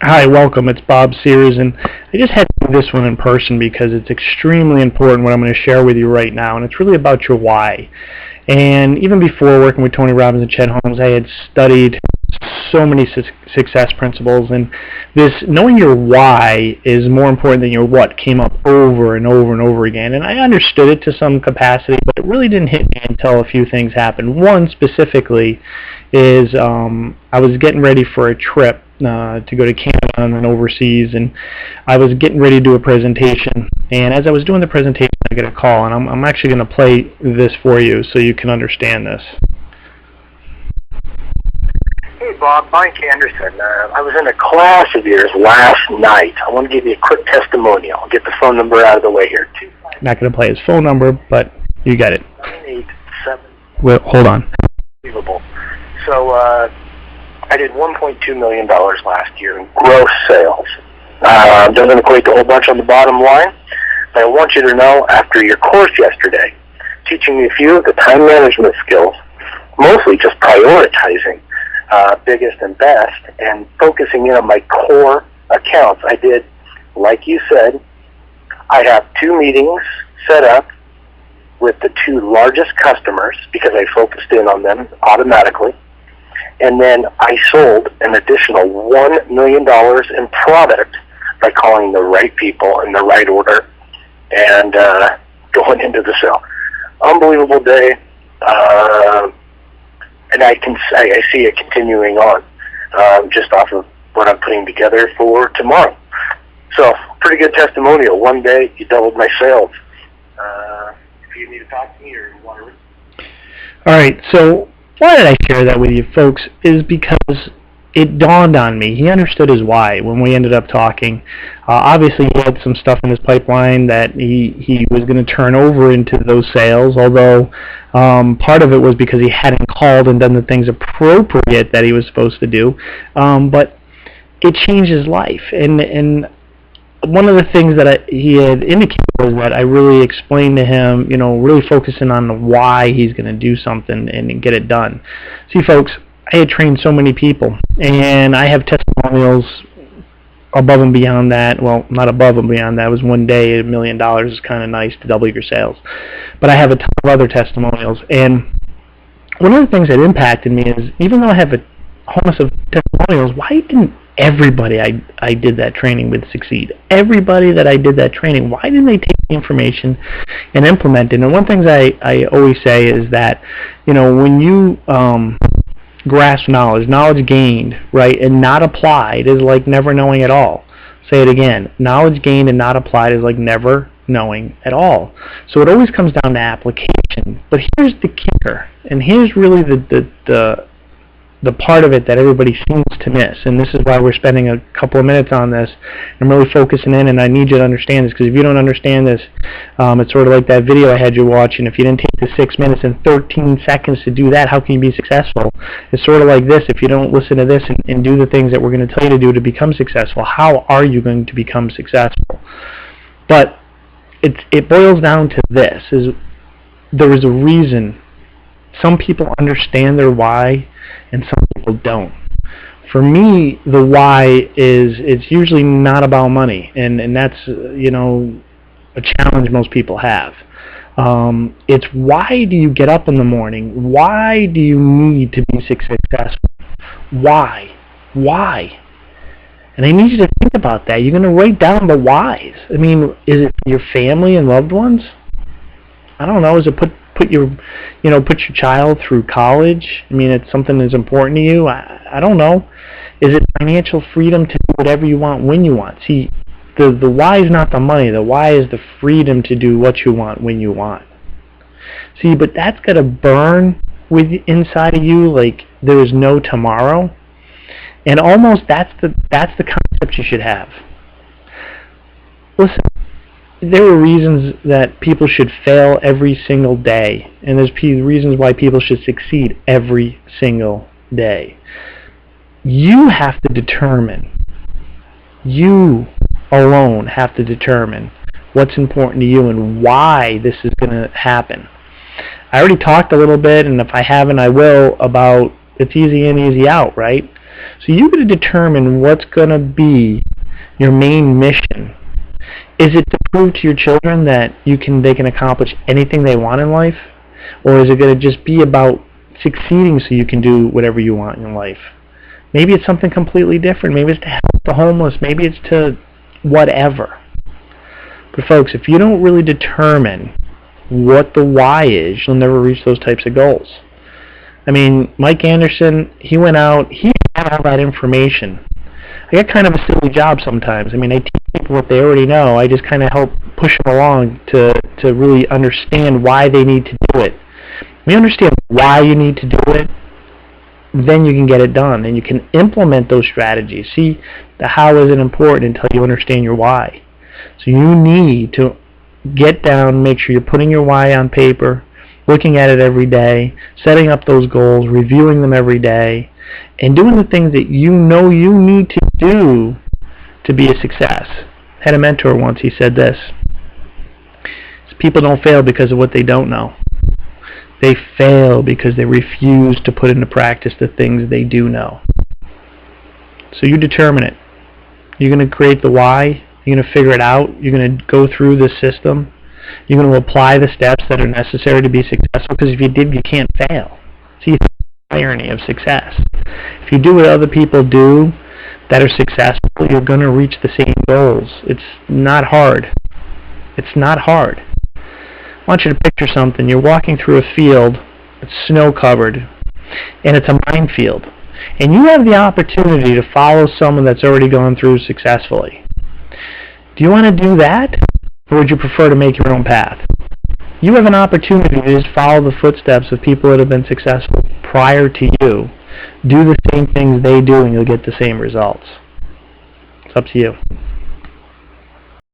Hi, welcome. It's Bob Sears, and I just had to do this one in person because it's extremely important what I'm going to share with you right now, and it's really about your why. And even before working with Tony Robbins and Chet Holmes, I had studied so many success principles, and this knowing your why is more important than your what came up over and over and over again. And I understood it to some capacity, but it really didn't hit me until a few things happened. One specifically is I was getting ready for a trip to go to Canada and then overseas, and I was getting ready to do a presentation, and as I was doing the presentation I get a call, and I'm actually going to play this for you so you can understand this. Hey Bob, Mike Anderson. I was in a class of yours last night. I want to give you a quick testimonial. I'll get the phone number out of the way here. Not going to play his phone number, but you got it. 987. Well, hold on. Unbelievable. So I did $1.2 million last year in gross sales. Doesn't equate to a whole bunch on the bottom line, but I want you to know, after your course yesterday, teaching me a few of the time management skills, mostly just prioritizing biggest and best, and focusing in on my core accounts. I did, like you said, I have 2 meetings set up with the 2 largest customers because I focused in on them automatically. And then I sold an additional $1 million in product by calling the right people in the right order and going into the sale. Unbelievable day, and I see it continuing on just off of what I'm putting together for tomorrow. So, pretty good testimonial. One day, you doubled my sales. If you need to talk to me or want to... All right, so why did I share that with you folks is because it dawned on me. He understood his why when we ended up talking. Obviously, he had some stuff in his pipeline that he was going to turn over into those sales, although part of it was because he hadn't called and done the things appropriate that he was supposed to do. But it changed his life. And one of the things that he had indicated was that I really explained to him, really focusing on the why he's going to do something and get it done. See, folks, I had trained so many people, and I have testimonials above and beyond that. Well, not above and beyond that. It was one day, $1 million is kind of nice to double your sales. But I have a ton of other testimonials, and one of the things that impacted me is, even though I have a whole bunch of testimonials, why didn't everybody I did that training with succeed? Everybody that I did that training, why didn't they take the information and implement it? And one thing I always say is that, when you grasp knowledge gained, right, and not applied is like never knowing at all. Say it again. Knowledge gained and not applied is like never knowing at all. So it always comes down to application. But here's the kicker, and here's really the part of it that everybody seems to miss, and this is why we're spending a couple of minutes on this. I'm really focusing in, and I need you to understand this, because if you don't understand this, it's sort of like that video I had you watching. If you didn't take the 6 minutes and 13 seconds to do that, how can you be successful? It's sort of like this. If you don't listen to this and do the things that we're going to tell you to do to become successful, how are you going to become successful? But it boils down to this, is there is a reason. Some people understand their why, and some people don't. For me, the why is, it's usually not about money, and that's a challenge most people have. It's, why do you get up in the morning? Why do you need to be successful? Why? And I need you to think about that. You're going to write down the whys. I mean, is it your family and loved ones? I don't know. Is it put your child through college? I mean, it's something that's important to you. I don't know. Is it financial freedom to do whatever you want when you want? See, the why is not the money. The why is the freedom to do what you want when you want. See, but that's got to burn inside of you like there is no tomorrow. And almost that's the concept you should have. Listen. There are reasons that people should fail every single day, and there's reasons why people should succeed every single day. You have to determine, you alone have to determine what's important to you and why this is going to happen. I already talked a little bit, and if I haven't, I will, about it's easy in, easy out, right? So you got to determine what's going to be your main mission. Is it to prove to your children that they can accomplish anything they want in life? Or is it going to just be about succeeding so you can do whatever you want in life? Maybe it's something completely different. Maybe it's to help the homeless. Maybe it's to whatever. But folks, if you don't really determine what the why is, you'll never reach those types of goals. I mean, Mike Anderson, he went out, he had all that information. I got kind of a silly job sometimes. I mean, I teach people what they already know. I just kind of help push them along to really understand why they need to do it. When you understand why you need to do it, then you can get it done, and you can implement those strategies. See, the how isn't important until you understand your why. So you need to get down, make sure you're putting your why on paper, looking at it every day, setting up those goals, reviewing them every day, and doing the things that you know you need to do to be a success. I had a mentor once, he said this: people don't fail because of what they don't know. They fail because they refuse to put into practice the things they do know. So you determine it. You're going to create the why. You're going to figure it out. You're going to go through the system. You're going to apply the steps that are necessary to be successful, because if you did, you can't fail. See, it's the irony of success. If you do what other people do that are successful, you're going to reach the same goals. It's not hard. It's not hard. I want you to picture something. You're walking through a field that's snow-covered, and it's a minefield. And you have the opportunity to follow someone that's already gone through successfully. Do you want to do that, or would you prefer to make your own path? You have an opportunity to just follow the footsteps of people that have been successful prior to you. Do the same things they do, and you'll get the same results. It's up to you.